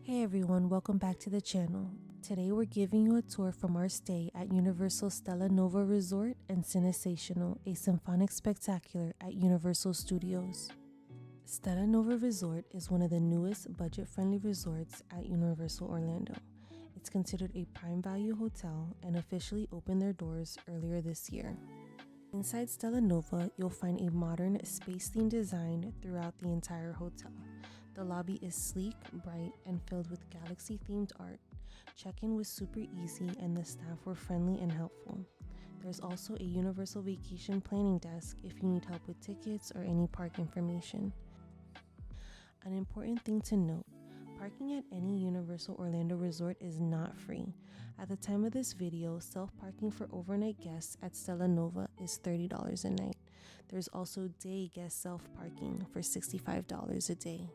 Hey everyone, welcome back to the channel. Today we're giving you a tour from our stay at Universal Stella Nova Resort and CineSational, a symphonic spectacular at Universal Studios. Stella Nova Resort is one of the newest budget-friendly resorts at Universal Orlando. It's considered a prime value hotel and officially opened their doors earlier this year. Inside Stella Nova, you'll find a modern, space-themed design throughout the entire hotel. The lobby is sleek, bright, and filled with galaxy-themed art. Check-in was super easy and the staff were friendly and helpful. There's also a universal vacation planning desk if you need help with tickets or any park information. An important thing to note, parking at any Universal Orlando resort is not free. At the time of this video, self-parking for overnight guests at Stella Nova is $30 a night. There's also day guest self-parking for $65 a day.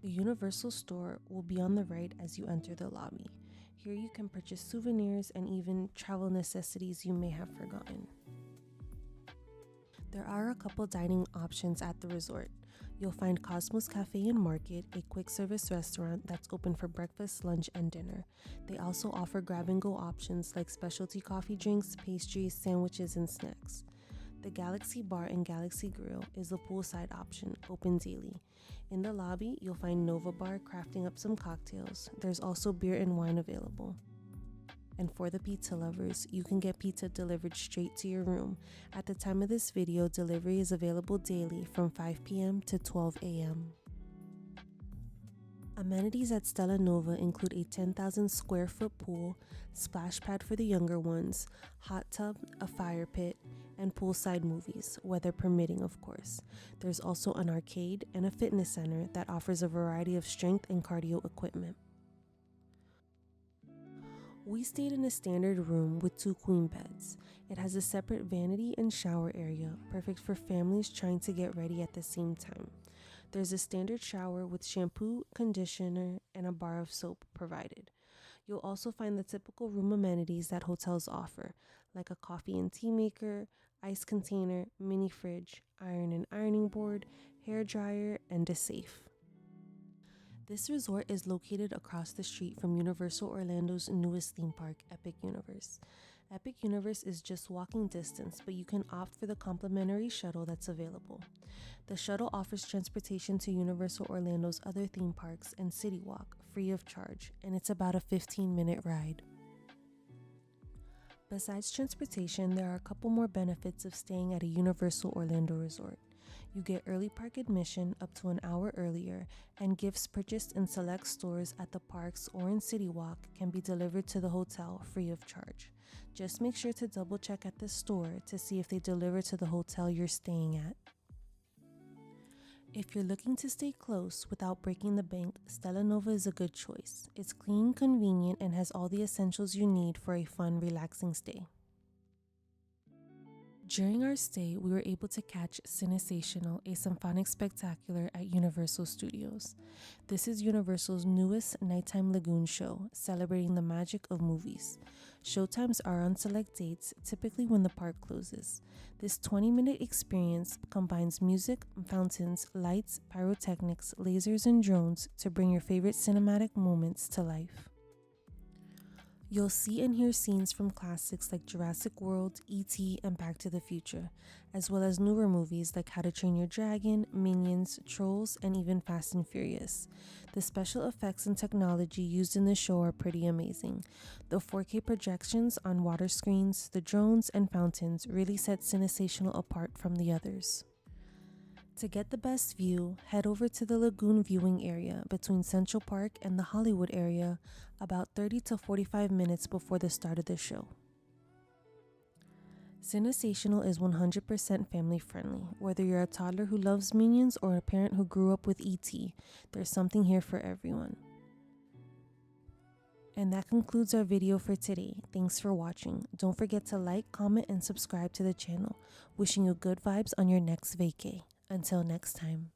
The Universal store will be on the right as you enter the lobby. Here you can purchase souvenirs and even travel necessities you may have forgotten. There are a couple dining options at the resort. You'll find Cosmos Cafe and Market, a quick service restaurant that's open for breakfast, lunch, and dinner. They also offer grab-and-go options like specialty coffee drinks, pastries, sandwiches, and snacks. The Galaxy Bar and Galaxy Grill is a poolside option, open daily. In the lobby, you'll find Nova Bar crafting up some cocktails. There's also beer and wine available. And for the pizza lovers, you can get pizza delivered straight to your room. At the time of this video, delivery is available daily from 5 p.m. to 12 a.m. Amenities at Stella Nova include a 10,000 square foot pool, splash pad for the younger ones, hot tub, a fire pit, and poolside movies, weather permitting of course. There's also an arcade and a fitness center that offers a variety of strength and cardio equipment. We stayed in a standard room with 2 queen beds. It has a separate vanity and shower area, perfect for families trying to get ready at the same time. There's a standard shower with shampoo, conditioner, and a bar of soap provided. You'll also find the typical room amenities that hotels offer, like a coffee and tea maker, ice container, mini fridge, iron and ironing board, hair dryer, and a safe. This resort is located across the street from Universal Orlando's newest theme park, Epic Universe. Epic Universe is just walking distance, but you can opt for the complimentary shuttle that's available. The shuttle offers transportation to Universal Orlando's other theme parks and City Walk free of charge, and it's about a 15-minute ride. Besides transportation, there are a couple more benefits of staying at a Universal Orlando resort. You get early park admission up to an hour earlier, and gifts purchased in select stores at the parks or in City Walk can be delivered to the hotel free of charge. Just make sure to double check at the store to see if they deliver to the hotel you're staying at. If you're looking to stay close without breaking the bank, Stella Nova is a good choice. It's clean, convenient, and has all the essentials you need for a fun, relaxing stay. During our stay, we were able to catch CineSational, a symphonic spectacular at Universal Studios. This is Universal's newest nighttime lagoon show, celebrating the magic of movies. Showtimes are on select dates, typically when the park closes. This 20-minute experience combines music, fountains, lights, pyrotechnics, lasers, and drones to bring your favorite cinematic moments to life. You'll see and hear scenes from classics like Jurassic World, E.T., and Back to the Future, as well as newer movies like How to Train Your Dragon, Minions, Trolls, and even Fast and Furious. The special effects and technology used in the show are pretty amazing. The 4K projections on water screens, the drones, and fountains really set CineSational apart from the others. To get the best view, head over to the lagoon viewing area between Central Park and the Hollywood area about 30 to 45 minutes before the start of the show. CineSational is 100% family friendly. Whether you're a toddler who loves Minions or a parent who grew up with E.T., there's something here for everyone. And that concludes our video for today. Thanks for watching. Don't forget to like, comment, and subscribe to the channel. Wishing you good vibes on your next vacay. Until next time.